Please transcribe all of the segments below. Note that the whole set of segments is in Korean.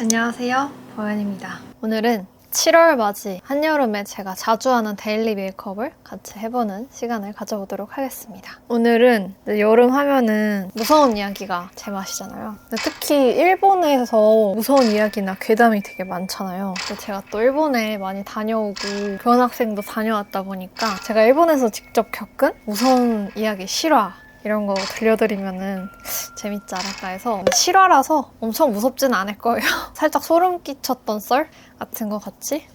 안녕하세요, 보현입니다. 오늘은 7월 맞이 한여름에 제가 자주 하는 데일리 메이크업을 같이 해보는 시간을 가져보도록 하겠습니다. 오늘은 여름 하면은 무서운 이야기가 제맛이잖아요. 특히 일본에서 무서운 이야기나 괴담이 되게 많잖아요. 제가 또 일본에 많이 다녀오고 교환학생도 다녀왔다 보니까 제가 일본에서 직접 겪은 무서운 이야기 실화 이런 거 들려드리면은 재밌지 않을까 해서 실화라서 엄청 무섭진 않을 거예요. 살짝 소름 끼쳤던 썰 같은 거 같이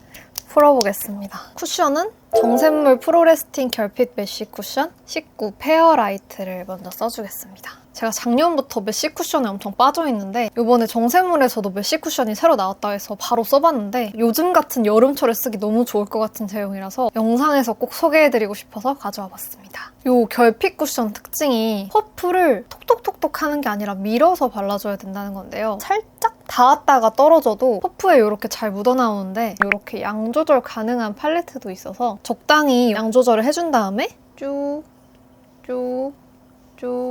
풀어보겠습니다. 쿠션은 정샘물 프로레스팅 결핍 메쉬 쿠션 19 페어라이트를 먼저 써주겠습니다. 제가 작년부터 메쉬 쿠션에 엄청 빠져있는데 이번에 정샘물에서도 메쉬 쿠션이 새로 나왔다 해서 바로 써봤는데 요즘 같은 여름철에 쓰기 너무 좋을 것 같은 제형이라서 영상에서 꼭 소개해드리고 싶어서 가져와 봤습니다. 이 결핍 쿠션 특징이 퍼프를 톡톡톡톡 하는 게 아니라 밀어서 발라줘야 된다는 건데요. 살짝 닿았다가 떨어져도 퍼프에 이렇게 잘 묻어나오는데 이렇게 양 조절 가능한 팔레트도 있어서 적당히 양 조절을 해준 다음에 쭉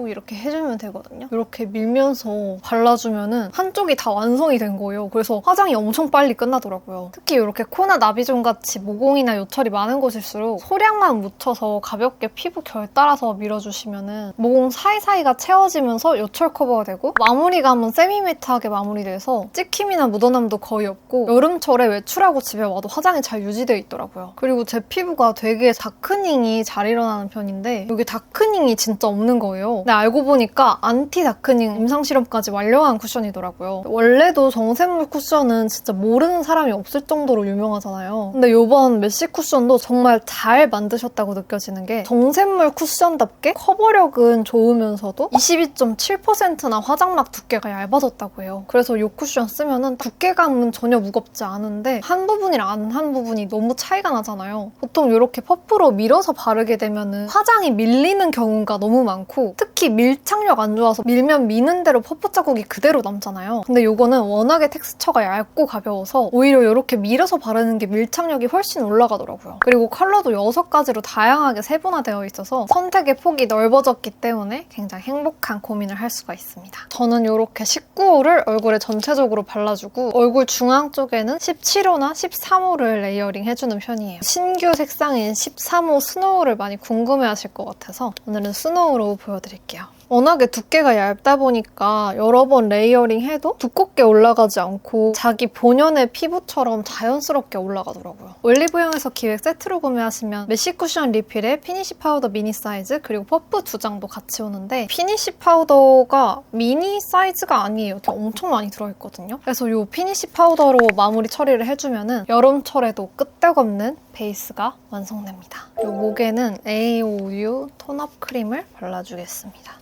이렇게 해주면 되거든요. 이렇게 밀면서 발라주면은 한쪽이 다 완성이 된 거예요. 그래서 화장이 엄청 빨리 끝나더라고요. 특히 이렇게 코나 나비존 같이 모공이나 요철이 많은 곳일수록 소량만 묻혀서 가볍게 피부 결 따라서 밀어주시면은 모공 사이사이가 채워지면서 요철 커버가 되고 마무리감은 세미매트하게 마무리돼서 찍힘이나 묻어남도 거의 없고 여름철에 외출하고 집에 와도 화장이 잘 유지되어 있더라고요. 그리고 제 피부가 되게 다크닝이 잘 일어나는 편인데 여기 다크닝이 진짜 없는 거예요. 근데 알고 보니까 안티 다크닝 임상실험까지 완료한 쿠션이더라고요. 원래도 정샘물 쿠션은 진짜 모르는 사람이 없을 정도로 유명하잖아요. 근데 이번 메쉬 쿠션도 정말 잘 만드셨다고 느껴지는 게 정샘물 쿠션답게 커버력은 좋으면서도 22.7%나 화장막 두께가 얇아졌다고 해요. 그래서 이 쿠션 쓰면은 두께감은 전혀 무겁지 않은데 한 부분이랑 안 한 부분이 너무 차이가 나잖아요. 보통 이렇게 퍼프로 밀어서 바르게 되면은 화장이 밀리는 경우가 너무 많고 특히 밀착력 안 좋아서 밀면 미는 대로 퍼프 자국이 그대로 남잖아요. 근데 이거는 워낙에 텍스처가 얇고 가벼워서 오히려 이렇게 밀어서 바르는 게 밀착력이 훨씬 올라가더라고요. 그리고 컬러도 6가지로 다양하게 세분화되어 있어서 선택의 폭이 넓어졌기 때문에 굉장히 행복한 고민을 할 수가 있습니다. 저는 이렇게 19호를 얼굴에 전체적으로 발라주고 얼굴 중앙 쪽에는 17호나 13호를 레이어링 해주는 편이에요. 신규 색상인 13호 스노우를 많이 궁금해하실 것 같아서 오늘은 스노우로 보여드릴게요. 워낙에 두께가 얇다 보니까 여러 번 레이어링 해도 두껍게 올라가지 않고 자기 본연의 피부처럼 자연스럽게 올라가더라고요. 올리브영에서 기획 세트로 구매하시면 메쉬 쿠션 리필에 피니쉬 파우더 미니 사이즈 그리고 퍼프 2장도 같이 오는데 피니쉬 파우더가 미니 사이즈가 아니에요. 엄청 많이 들어있거든요. 그래서 이 피니쉬 파우더로 마무리 처리를 해주면 여름철에도 끄떡없는 베이스가 완성됩니다. 이 목에는 AOU 톤업 크림을 발라주겠습니다.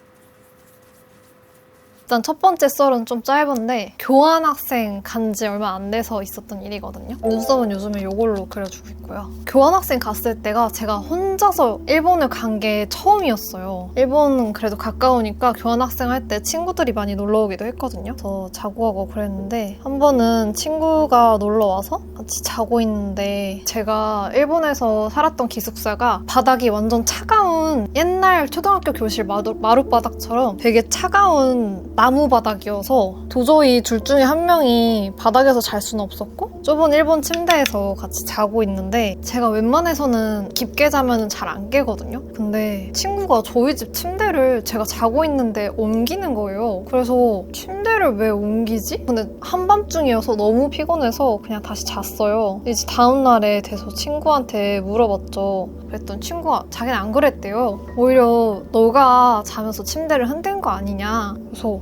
일단 첫 번째 썰은 좀 짧은데 교환학생 간 지 얼마 안 돼서 있었던 일이거든요. 눈썹은 요즘에 이걸로 그려주고 있고요. 교환학생 갔을 때가 제가 혼자서 일본을 간 게 처음이었어요. 일본은 그래도 가까우니까 교환학생 할 때 친구들이 많이 놀러 오기도 했거든요. 그래서 자고 가고 그랬는데 한 번은 친구가 놀러 와서 같이 자고 있는데 제가 일본에서 살았던 기숙사가 바닥이 완전 차가운 옛날 초등학교 교실 마룻바닥처럼 되게 차가운 나무 바닥이어서 도저히 둘 중에 한 명이 바닥에서 잘 수는 없었고 좁은 일본 침대에서 같이 자고 있는데 제가 웬만해서는 깊게 자면 잘 안 깨거든요. 근데 친구가 저희 집 침대를 제가 자고 있는데 옮기는 거예요. 그래서 침대를 왜 옮기지? 근데 한밤중이어서 너무 피곤해서 그냥 다시 잤어요. 이제 다음날에 돼서 친구한테 물어봤죠. 그랬더니 친구가 자기는 안 그랬대요. 오히려 너가 자면서 침대를 흔든 거 아니냐. 그래서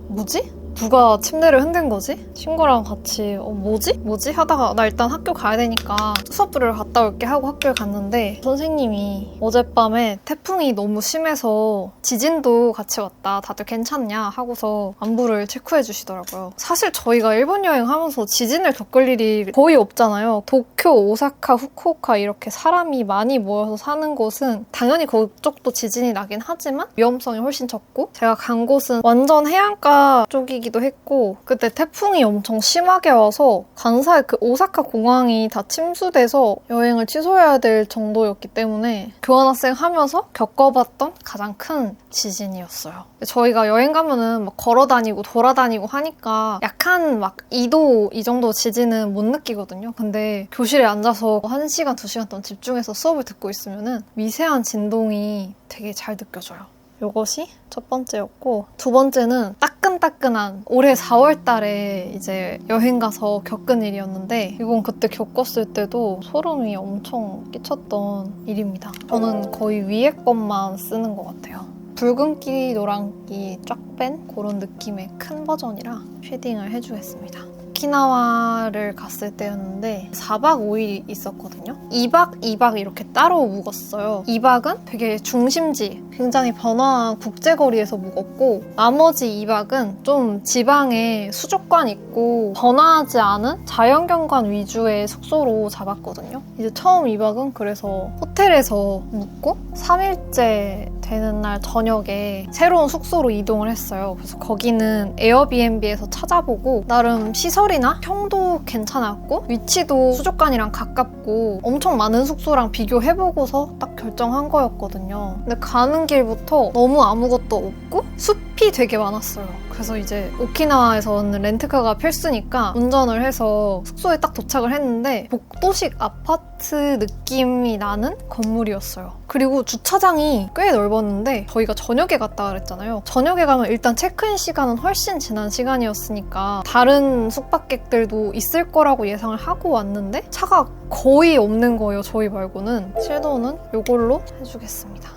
뭐지? 누가 침대를 흔든 거지? 친구랑 같이 뭐지? 하다가 나 일단 학교 가야 되니까 수업들을 갔다 올게 하고 학교를 갔는데 선생님이 어젯밤에 태풍이 너무 심해서 지진도 같이 왔다. 다들 괜찮냐? 하고서 안부를 체크해 주시더라고요. 사실 저희가 일본 여행하면서 지진을 겪을 일이 거의 없잖아요. 도쿄, 오사카, 후쿠오카 이렇게 사람이 많이 모여서 사는 곳은 당연히 그쪽도 지진이 나긴 하지만 위험성이 훨씬 적고 제가 간 곳은 완전 해안가 쪽이기 내리기도 했고 그때 태풍이 엄청 심하게 와서 간사의 그 오사카 공항이 다 침수돼서 여행을 취소해야 될 정도였기 때문에 교환학생 하면서 겪어봤던 가장 큰 지진이었어요. 저희가 여행 가면은 막 걸어다니고 돌아다니고 하니까 약한 막 2도 이 정도 지진은 못 느끼거든요. 근데 교실에 앉아서 1시간, 2시간 동안 집중해서 수업을 듣고 있으면은 미세한 진동이 되게 잘 느껴져요. 이것이 첫 번째였고, 두 번째는 따끈따끈한 올해 4월 달에 이제 여행 가서 겪은 일이었는데, 이건 그때 겪었을 때도 소름이 엄청 끼쳤던 일입니다. 저는 거의 위에 것만 쓰는 것 같아요. 붉은기, 노란기 쫙 뺀 그런 느낌의 큰 버전이라 쉐딩을 해주겠습니다. 오키나와를 갔을 때였는데 4박 5일 있었거든요. 2박, 2박 이렇게 따로 묵었어요. 2박은 되게 중심지, 굉장히 번화한 국제거리에서 묵었고 나머지 2박은 좀 지방에 수족관 있고 번화하지 않은 자연경관 위주의 숙소로 잡았거든요. 이제 처음 2박은 그래서 호텔에서 묵고 3일째 되는 날 저녁에 새로운 숙소로 이동을 했어요. 그래서 거기는 에어비앤비에서 찾아보고 나름 시설이나 형도 괜찮았고 위치도 수족관이랑 가깝고 엄청 많은 숙소랑 비교해보고서 딱 결정한 거였거든요. 근데 가는 길부터 너무 아무것도 없고 숲이 되게 많았어요. 그래서 이제 오키나와에서는 렌트카가 필수니까 운전을 해서 숙소에 딱 도착을 했는데 복도식 아파트 느낌이 나는 건물이었어요. 그리고 주차장이 꽤 넓었는데 저희가 저녁에 갔다 그랬잖아요. 저녁에 가면 일단 체크인 시간은 훨씬 지난 시간이었으니까 다른 숙박객들도 있을 거라고 예상을 하고 왔는데 차가 거의 없는 거예요. 저희 말고는. 섀도우는 이걸로 해주겠습니다.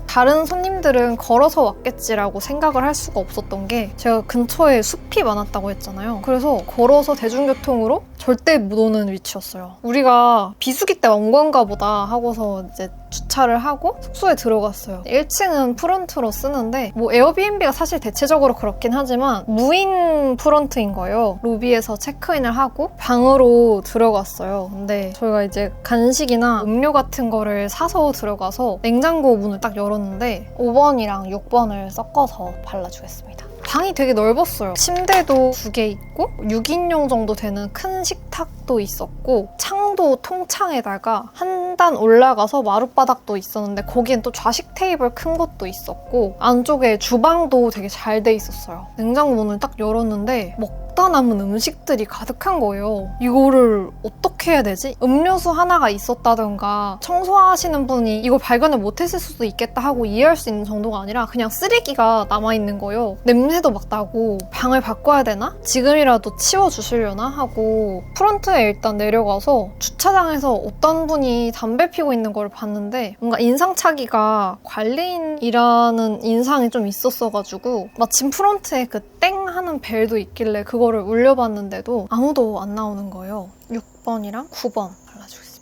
다른 손님들은 걸어서 왔겠지라고 생각을 할 수가 없었던 게 제가 근처에 숲이 많았다고 했잖아요. 그래서 걸어서 대중교통으로 절대 못 오는 위치였어요. 우리가 비수기 때 온 건가 보다 하고서 이제 주차를 하고 숙소에 들어갔어요. 1층은 프런트로 쓰는데 뭐 에어비앤비가 사실 대체적으로 그렇긴 하지만 무인 프런트인 거예요. 로비에서 체크인을 하고 방으로 들어갔어요. 근데 저희가 이제 간식이나 음료 같은 거를 사서 들어가서 냉장고 문을 딱 열었는데 5번이랑 6번을 섞어서 발라주겠습니다. 방이 되게 넓었어요. 침대도 2개 있고 6인용 정도 되는 큰 식탁도 있었고 창도 통창에다가 한 단 올라가서 마룻바닥도 있었는데 거기엔 또 좌식 테이블 큰 것도 있었고 안쪽에 주방도 되게 잘 돼 있었어요. 냉장고 문을 딱 열었는데 먹다 남은 음식들이 가득한 거예요. 이거를 어떻게 해야 되지? 음료수 하나가 있었다던가 청소하시는 분이 이걸 발견을 못했을 수도 있겠다 하고 이해할 수 있는 정도가 아니라 그냥 쓰레기가 남아있는 거예요. 냄새도 막 나고 방을 바꿔야 되나? 지금이라도 치워주시려나? 하고 프런트에 일단 내려가서 주차장에서 어떤 분이 담배 피고 있는 걸 봤는데 뭔가 인상착의가 관리인이라는 인상이 좀 있었어가지고 마침 프런트에 그 땡 하는 벨도 있길래 그거를 울려봤는데도 아무도 안 나오는 거예요. 6번이랑 9번 발라주겠습니다.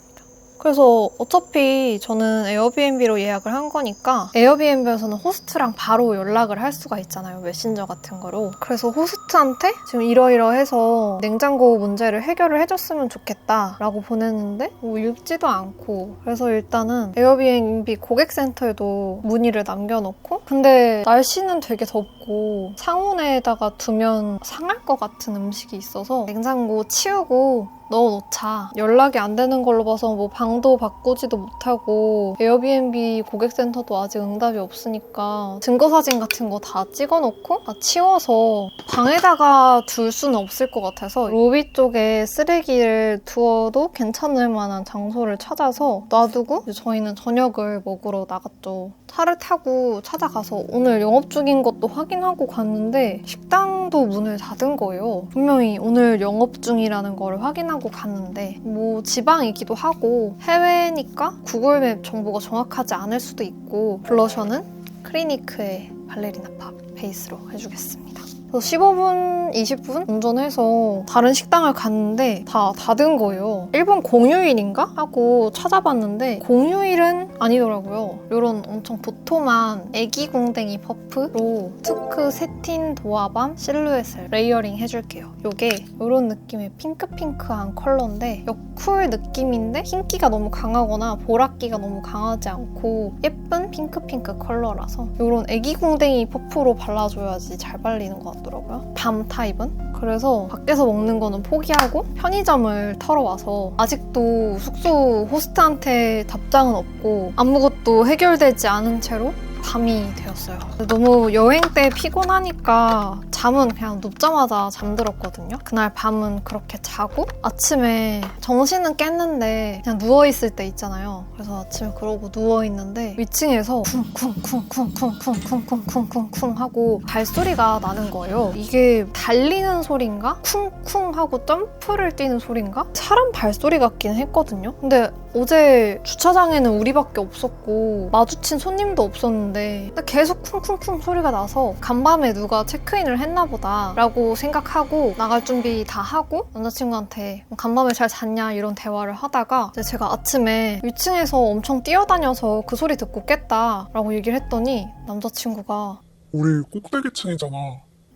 그래서 어차피 저는 에어비앤비로 예약을 한 거니까 에어비앤비에서는 호스트랑 바로 연락을 할 수가 있잖아요. 메신저 같은 거로. 그래서 호스트한테 지금 이러이러해서 냉장고 문제를 해결을 해줬으면 좋겠다 라고 보냈는데 뭐 읽지도 않고 그래서 일단은 에어비앤비 고객센터에도 문의를 남겨놓고 근데 날씨는 되게 덥고 상온에다가 두면 상할 것 같은 음식이 있어서 냉장고 치우고 넣어놓자. 연락이 안 되는 걸로 봐서 뭐 방도 바꾸지도 못하고 에어비앤비 고객센터도 아직 응답이 없으니까 증거사진 같은 거 다 찍어놓고 다 치워서 방에다가 둘 수는 없을 것 같아서 로비 쪽에 쓰레기를 두어도 괜찮을 만한 장소를 찾아서 놔두고 이제 저희는 저녁을 먹으러 나갔죠. 차를 타고 찾아가서 오늘 영업 중인 것도 확인하고 갔는데 식당도 문을 닫은 거예요. 분명히 오늘 영업 중이라는 걸 확인하고 갔는데 뭐 지방이기도 하고 해외니까 구글맵 정보가 정확하지 않을 수도 있고 블러셔는 크리니크의 발레리나 팝 베이스로 해주겠습니다. 15분, 20분 운전해서 다른 식당을 갔는데 다 닫은 거예요. 일본 공휴일인가? 하고 찾아봤는데 공휴일은 아니더라고요. 이런 엄청 도톰한 애기 궁뎅이 퍼프로 투크 세틴 도화밤 실루엣을 레이어링 해줄게요. 이게 이런 느낌의 핑크핑크한 컬러인데 여쿨 느낌인데 흰기가 너무 강하거나 보랏기가 너무 강하지 않고 예쁜 핑크핑크 컬러라서 이런 애기 궁뎅이 퍼프로 발라줘야지 잘 발리는 것 같아요. 주더라고요. 밤 타입은. 그래서 밖에서 먹는 거는 포기하고 편의점을 털어와서 아직도 숙소 호스트한테 답장은 없고 아무것도 해결되지 않은 채로 밤이 되었어요. 너무 여행 때 피곤하니까 잠은 그냥 눕자마자 잠들었거든요. 그날 밤은 그렇게 자고 아침에 정신은 깼는데 그냥 누워있을 때 있잖아요. 그래서 아침에 그러고 누워있는데 위층에서 쿵쿵쿵쿵쿵쿵쿵쿵쿵쿵 하고 발소리가 나는 거예요. 이게 달리는 소린가? 쿵쿵 하고 점프를 뛰는 소린가? 사람 발소리 같긴 했거든요. 근데 어제 주차장에는 우리밖에 없었고 마주친 손님도 없었는데 계속 쿵쿵쿵 소리가 나서 간밤에 누가 체크인을 했나 보다 라고 생각하고 나갈 준비 다 하고 남자친구한테 간밤에 잘 잤냐 이런 대화를 하다가 이제 제가 아침에 위층에서 엄청 뛰어다녀서 그 소리 듣고 깼다 라고 얘기를 했더니 남자친구가 우리 꼭대기층이잖아.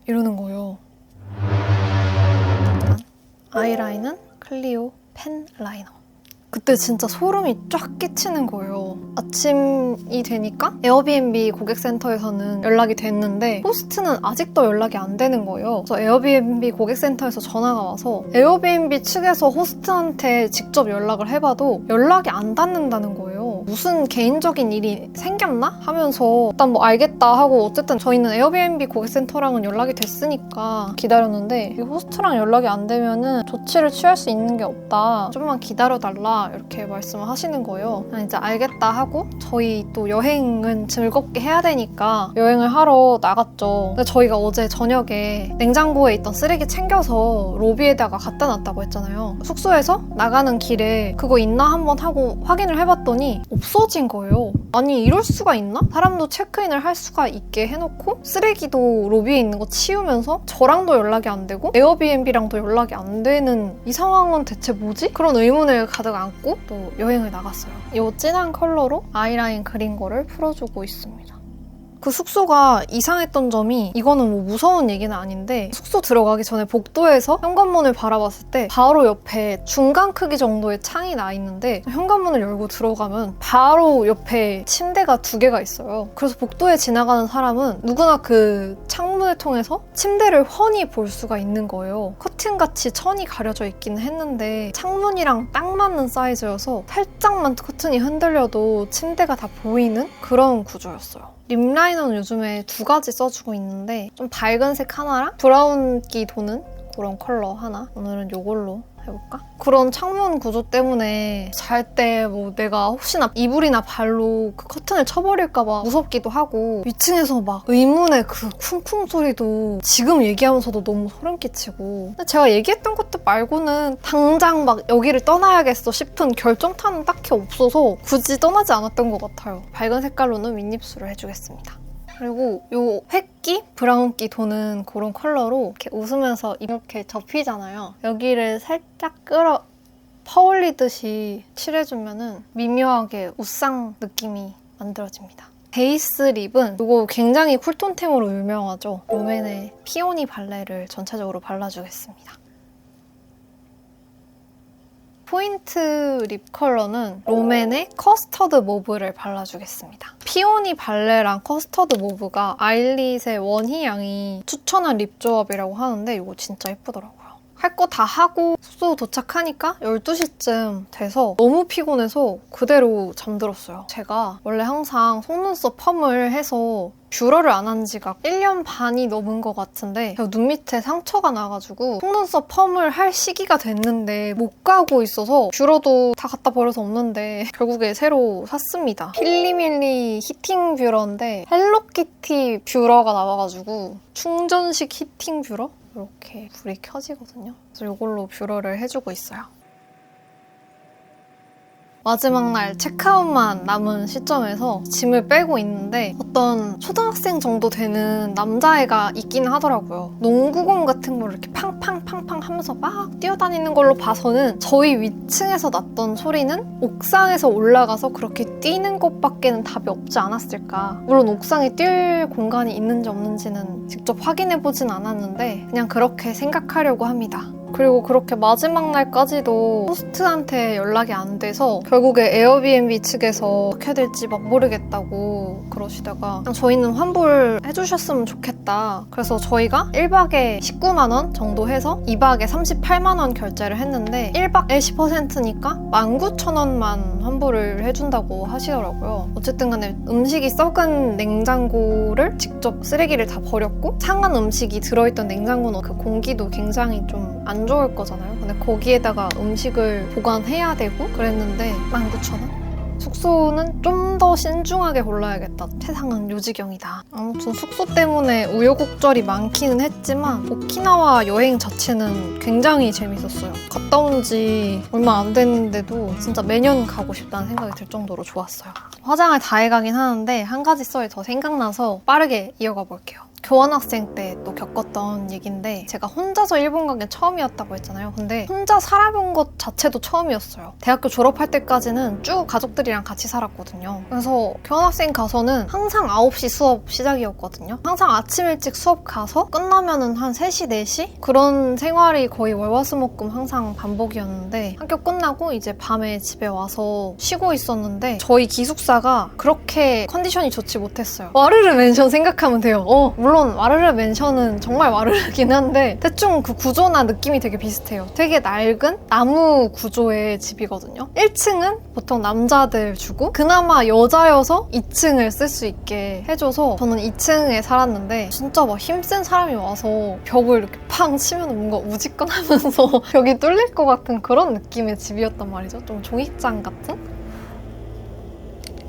이러는 거예요. 아이라인은 클리오 펜 라이너. 그때 진짜 소름이 쫙 끼치는 거예요. 아침이 되니까 에어비앤비 고객센터에서는 연락이 됐는데 호스트는 아직도 연락이 안 되는 거예요. 그래서 에어비앤비 고객센터에서 전화가 와서 에어비앤비 측에서 호스트한테 직접 연락을 해봐도 연락이 안 닿는다는 거예요. 무슨 개인적인 일이 생겼나? 하면서 일단 뭐 알겠다 하고 어쨌든 저희는 에어비앤비 고객센터랑은 연락이 됐으니까 기다렸는데 이 호스트랑 연락이 안 되면은 조치를 취할 수 있는 게 없다. 좀만 기다려달라. 이렇게 말씀을 하시는 거예요. 그냥 이제 알겠다 하고 저희 또 여행은 즐겁게 해야 되니까 여행을 하러 나갔죠. 근데 저희가 어제 저녁에 냉장고에 있던 쓰레기 챙겨서 로비에다가 갖다 놨다고 했잖아요. 숙소에서 나가는 길에 그거 있나 한번 하고 확인을 해봤더니 없어진 거예요. 아니 이럴 수가 있나? 사람도 체크인을 할 수가 있게 해놓고 쓰레기도 로비에 있는 거 치우면서 저랑도 연락이 안 되고 에어비앤비랑도 연락이 안 되는 이 상황은 대체 뭐지? 그런 의문을 가득 안고 또 여행을 나갔어요. 이 진한 컬러로 아이라인 그린 거를 풀어주고 있습니다. 그 숙소가 이상했던 점이 이거는 뭐 무서운 얘기는 아닌데 숙소 들어가기 전에 복도에서 현관문을 바라봤을 때 바로 옆에 중간 크기 정도의 창이 나 있는데 현관문을 열고 들어가면 바로 옆에 침대가 2개가 있어요. 그래서 복도에 지나가는 사람은 누구나 그 창문을 통해서 침대를 훤히 볼 수가 있는 거예요. 커튼같이 천이 가려져 있기는 했는데 창문이랑 딱 맞는 사이즈여서 살짝만 커튼이 흔들려도 침대가 다 보이는 그런 구조였어요. 립 라이너는 요즘에 2가지 써주고 있는데 좀 밝은 색 하나랑 브라운기 도는 그런 컬러 하나. 오늘은 이걸로 해볼까? 그런 창문 구조 때문에 잘 때 뭐 내가 혹시나 이불이나 발로 그 커튼을 쳐버릴까봐 무섭기도 하고 위층에서 막 의문의 그 쿵쿵 소리도 지금 얘기하면서도 너무 소름 끼치고 근데 제가 얘기했던 것들 말고는 당장 막 여기를 떠나야겠어 싶은 결정타는 딱히 없어서 굳이 떠나지 않았던 것 같아요. 밝은 색깔로는 윗입술을 해주겠습니다. 그리고 요 획기, 브라운기 도는 그런 컬러로 이렇게 웃으면서 이렇게 접히잖아요. 여기를 살짝 퍼올리듯이 칠해주면은 미묘하게 웃상 느낌이 만들어집니다. 베이스 립은 이거 굉장히 쿨톤템으로 유명하죠. 롬앤의 피오니 발레를 전체적으로 발라주겠습니다. 포인트 립 컬러는 롬앤의 커스터드 모브를 발라주겠습니다. 피오니 발레랑 커스터드 모브가 아일릿의 원희양이 추천한 립 조합이라고 하는데 이거 진짜 예쁘더라고요. 할 거 다 하고 숙소 도착하니까 12시쯤 돼서 너무 피곤해서 그대로 잠들었어요. 제가 원래 항상 속눈썹 펌을 해서 뷰러를 안 한 지가 1년 반이 넘은 것 같은데 제가 눈 밑에 상처가 나가지고 속눈썹 펌을 할 시기가 됐는데 못 가고 있어서 뷰러도 다 갖다 버려서 없는데 결국에 새로 샀습니다. 필리밀리 히팅 뷰러인데 헬로키티 뷰러가 나와가지고 충전식 히팅 뷰러? 이렇게 불이 켜지거든요. 그래서 이걸로 뷰러를 해주고 있어요. 마지막 날 체크아웃만 남은 시점에서 짐을 빼고 있는데 어떤 초등학생 정도 되는 남자애가 있긴 하더라고요. 농구공 같은 걸 이렇게 팡팡팡팡 하면서 막 뛰어다니는 걸로 봐서는 저희 위층에서 났던 소리는 옥상에서 올라가서 그렇게 뛰는 것밖에는 답이 없지 않았을까. 물론 옥상에 뛸 공간이 있는지 없는지는 직접 확인해보진 않았는데 그냥 그렇게 생각하려고 합니다. 그리고 그렇게 마지막 날까지도 호스트한테 연락이 안 돼서 결국에 에어비앤비 측에서 어떻게 될지 막 모르겠다고 그러시다가 그냥 저희는 환불해 주셨으면 좋겠다. 그래서 저희가 1박에 19만 원 정도 해서 2박에 38만 원 결제를 했는데 1박에 10%니까 19,000원만 환불을 해준다고 하시더라고요. 어쨌든 간에 음식이 썩은 냉장고를 직접 쓰레기를 다 버렸고 상한 음식이 들어있던 냉장고는 그 공기도 굉장히 좀 안 좋을 거잖아요. 근데 거기에다가 음식을 보관해야 되고 그랬는데 19,000원? 숙소는 좀 더 신중하게 골라야겠다. 세상은 요지경이다. 아무튼 숙소 때문에 우여곡절이 많기는 했지만 오키나와 여행 자체는 굉장히 재밌었어요. 갔다 온 지 얼마 안 됐는데도 진짜 매년 가고 싶다는 생각이 들 정도로 좋았어요. 화장을 다 해가긴 하는데 한 가지 썰이 더 생각나서 빠르게 이어가 볼게요. 교환학생 때 또 겪었던 얘기인데 제가 혼자서 일본 간 게 처음이었다고 했잖아요. 근데 혼자 살아본 것 자체도 처음이었어요. 대학교 졸업할 때까지는 쭉 가족들이랑 같이 살았거든요. 그래서 교환학생 가서는 항상 9시 수업 시작이었거든요. 항상 아침 일찍 수업 가서 끝나면은 한 3시, 4시? 그런 생활이 거의 월화수목금 항상 반복이었는데 학교 끝나고 이제 밤에 집에 와서 쉬고 있었는데 저희 기숙사가 그렇게 컨디션이 좋지 못했어요. 와르르 맨션 생각하면 돼요. 물론 와르르 맨션은 정말 와르르긴 한데 대충 그 구조나 느낌이 되게 비슷해요. 되게 낡은 나무 구조의 집이거든요. 1층은 보통 남자들 주고 그나마 여자여서 2층을 쓸 수 있게 해줘서 저는 2층에 살았는데 진짜 막 힘센 사람이 와서 벽을 이렇게 팡 치면 뭔가 우직거나면서 벽이 뚫릴 것 같은 그런 느낌의 집이었단 말이죠. 좀 종이장 같은?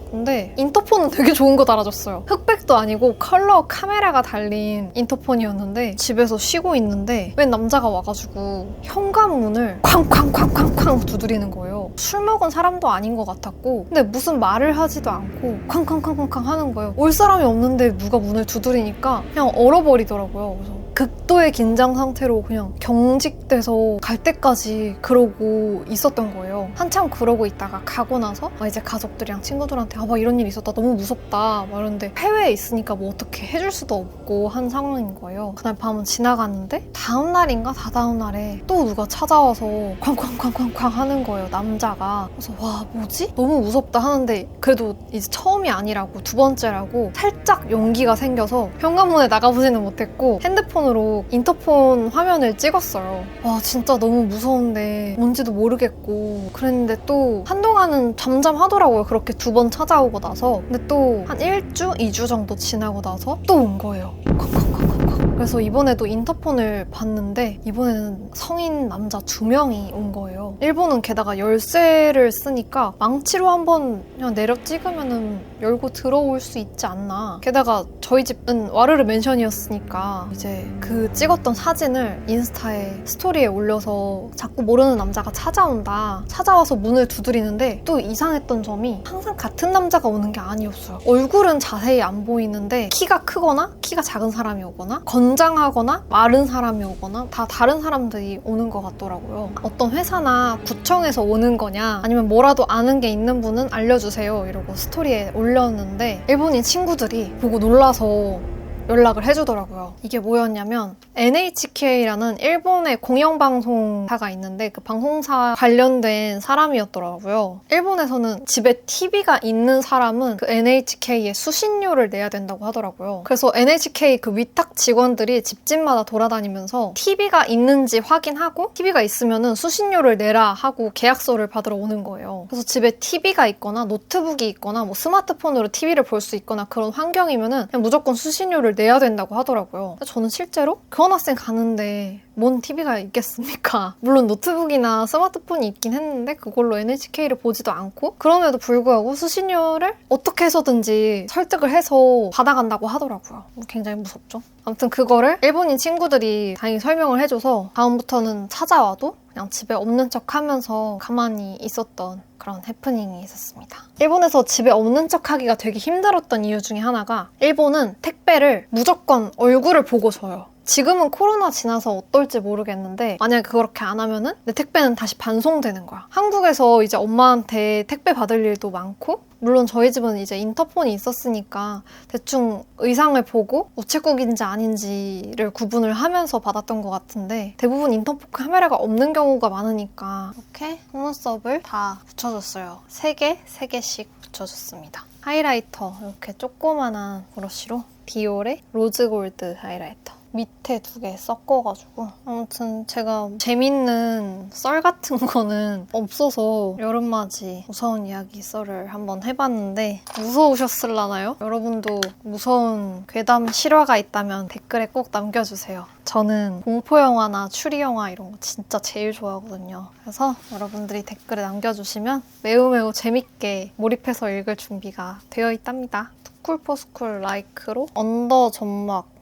근데 인터폰은 되게 좋은 거 달아줬어요. 흑백도 아니고 컬러 카메라가 달린 인터폰이었는데 집에서 쉬고 있는데 웬 남자가 와가지고 현관문을 쾅쾅쾅쾅쾅 두드리는 거예요. 술 먹은 사람도 아닌 것 같았고 근데 무슨 말을 하지도 않고 쾅쾅쾅쾅쾅 하는 거예요. 올 사람이 없는데 누가 문을 두드리니까 그냥 얼어버리더라고요. 그래서 극도의 긴장 상태로 그냥 경직돼서 갈 때까지 그러고 있었던 거예요. 한참 그러고 있다가 가고 나서 이제 가족들이랑 친구들한테 막 이런 일이 있었다 너무 무섭다 막 이러는데 해외에 있으니까 뭐 어떻게 해줄 수도 없고 한 상황인 거예요. 그날 밤은 지나갔는데 다음 날인가 다다음 날에 또 누가 찾아와서 쾅쾅쾅쾅쾅 하는 거예요. 남자가. 그래서 와 뭐지? 너무 무섭다 하는데 그래도 이제 처음이 아니라고 두 번째라고 살짝 용기가 생겨서 현관문에 나가보지는 못했고 핸드폰으로 인터폰 화면을 찍었어요. 와 진짜 너무 무서운데 뭔지도 모르겠고 그랬는데 또 한동안은 잠잠하더라고요. 그렇게 두 번 찾아오고 나서. 근데 또 한 1주, 2주 정도 지나고 나서 또 온 거예요. 쾅쾅쾅쾅쾅. 그래서 이번에도 인터폰을 봤는데 이번에는 성인 남자 2명이 온 거예요. 일본은 게다가 열쇠를 쓰니까 망치로 한번 그냥 내려 찍으면은 열고 들어올 수 있지 않나. 게다가 저희 집은 와르르 맨션이었으니까 이제 그 찍었던 사진을 인스타에 스토리에 올려서 자꾸 모르는 남자가 찾아온다. 찾아와서 문을 두드리는데 또 이상했던 점이 항상 같은 남자가 오는 게 아니었어요. 얼굴은 자세히 안 보이는데 키가 크거나 키가 작은 사람이 오거나 건장하거나 마른 사람이 오거나 다 다른 사람들이 오는 것 같더라고요. 어떤 회사나 구청에서 오는 거냐 아니면 뭐라도 아는 게 있는 분은 알려주세요 이러고 스토리에 올렸는데 일본인 친구들이 보고 놀라서 연락을 해주더라고요. 이게 뭐였냐면 NHK라는 일본의 공영방송사가 있는데 그 방송사 관련된 사람이었더라고요. 일본에서는 집에 TV가 있는 사람은 그 NHK에 수신료를 내야 된다고 하더라고요. 그래서 NHK 그 위탁 직원들이 집집마다 돌아다니면서 TV가 있는지 확인하고 TV가 있으면은 수신료를 내라 하고 계약서를 받으러 오는 거예요. 그래서 집에 TV가 있거나 노트북이 있거나 뭐 스마트폰으로 TV를 볼 수 있거나 그런 환경이면은 그냥 무조건 수신료를 내야 된다고 하더라고요. 저는 실제로 교환학생 가는데 뭔 TV가 있겠습니까? 물론 노트북이나 스마트폰이 있긴 했는데 그걸로 NHK를 보지도 않고 그럼에도 불구하고 수신료를 어떻게 해서든지 설득을 해서 받아간다고 하더라고요. 굉장히 무섭죠? 아무튼 그거를 일본인 친구들이 다행히 설명을 해줘서 다음부터는 찾아와도 그냥 집에 없는 척 하면서 가만히 있었던 그런 해프닝이 있었습니다. 일본에서 집에 없는 척 하기가 되게 힘들었던 이유 중에 하나가 일본은 택배를 무조건 얼굴을 보고 줘요. 지금은 코로나 지나서 어떨지 모르겠는데 만약에 그렇게 안 하면은 내 택배는 다시 반송되는 거야. 한국에서 이제 엄마한테 택배 받을 일도 많고 물론 저희 집은 이제 인터폰이 있었으니까 대충 의상을 보고 우체국인지 아닌지를 구분을 하면서 받았던 것 같은데 대부분 인터폰 카메라가 없는 경우가 많으니까 이렇게 속눈썹을 다 붙여줬어요. 3개씩 붙여줬습니다. 하이라이터 이렇게 조그만한 브러쉬로 디올의 로즈골드 하이라이터 밑에 2개 섞어가지고 아무튼 제가 재밌는 썰 같은 거는 없어서 여름맞이 무서운 이야기 썰을 한번 해봤는데 무서우셨을라나요? 여러분도 무서운 괴담 실화가 있다면 댓글에 꼭 남겨주세요. 저는 공포영화나 추리영화 이런 거 진짜 제일 좋아하거든요. 그래서 여러분들이 댓글에 남겨주시면 매우 재밌게 몰입해서 읽을 준비가 되어 있답니다. 투쿨포스쿨 라이크로 언더 점막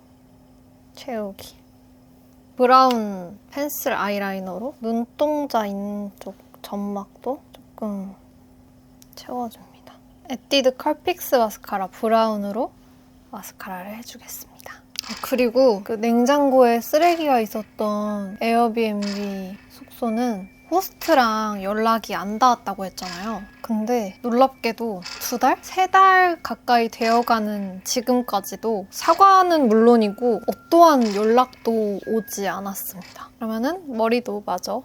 채우기. 브라운 펜슬 아이라이너로 눈동자 인쪽 점막도 조금 채워줍니다. 에뛰드 컬픽스 마스카라 브라운으로 마스카라를 해주겠습니다. 그리고 그 냉장고에 쓰레기가 있었던 에어비앤비 숙소는 호스트랑 연락이 안 닿았다고 했잖아요. 근데 놀랍게도 2달? 3달 가까이 되어가는 지금까지도 사과는 물론이고 어떠한 연락도 오지 않았습니다. 그러면은 머리도 마저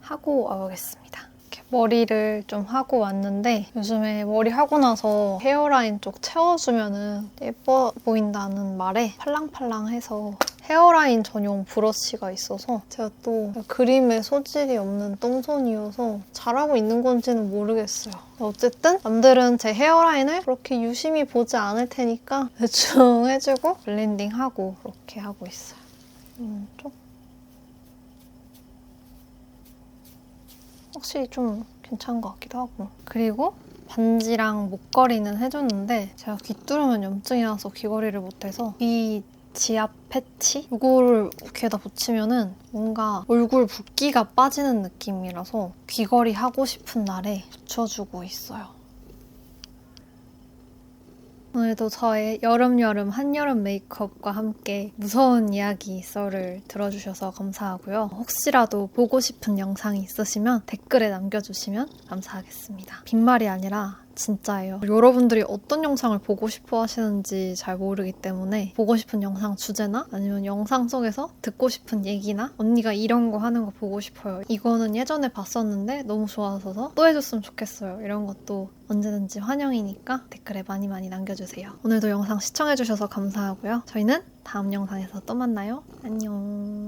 하고 와보겠습니다. 이렇게 머리를 좀 하고 왔는데 요즘에 머리 하고 나서 헤어라인 쪽 채워주면은 예뻐 보인다는 말에 팔랑팔랑해서 헤어라인 전용 브러쉬가 있어서 제가 또 그림에 소질이 없는 똥손이어서 잘하고 있는 건지는 모르겠어요. 어쨌든 남들은 제 헤어라인을 그렇게 유심히 보지 않을 테니까 대충 해주고 블렌딩하고 그렇게 하고 있어요. 좀 확실히 좀 괜찮은 것 같기도 하고 그리고 반지랑 목걸이는 해줬는데 제가 귀 뚫으면 염증이 나서 귀걸이를 못해서 귀 지압 패치? 이거를 귀에다 붙이면은 뭔가 얼굴 붓기가 빠지는 느낌이라서 귀걸이 하고 싶은 날에 붙여주고 있어요. 오늘도 저의 여름 한여름 메이크업과 함께 무서운 이야기 썰을 들어주셔서 감사하고요. 혹시라도 보고 싶은 영상이 있으시면 댓글에 남겨주시면 감사하겠습니다. 빈말이 아니라 진짜예요. 여러분들이 어떤 영상을 보고 싶어 하시는지 잘 모르기 때문에 보고 싶은 영상 주제나 아니면 영상 속에서 듣고 싶은 얘기나 언니가 이런 거 하는 거 보고 싶어요. 이거는 예전에 봤었는데 너무 좋아서 또 해줬으면 좋겠어요. 이런 것도 언제든지 환영이니까 댓글에 많이 남겨주세요. 오늘도 영상 시청해주셔서 감사하고요. 저희는 다음 영상에서 또 만나요. 안녕.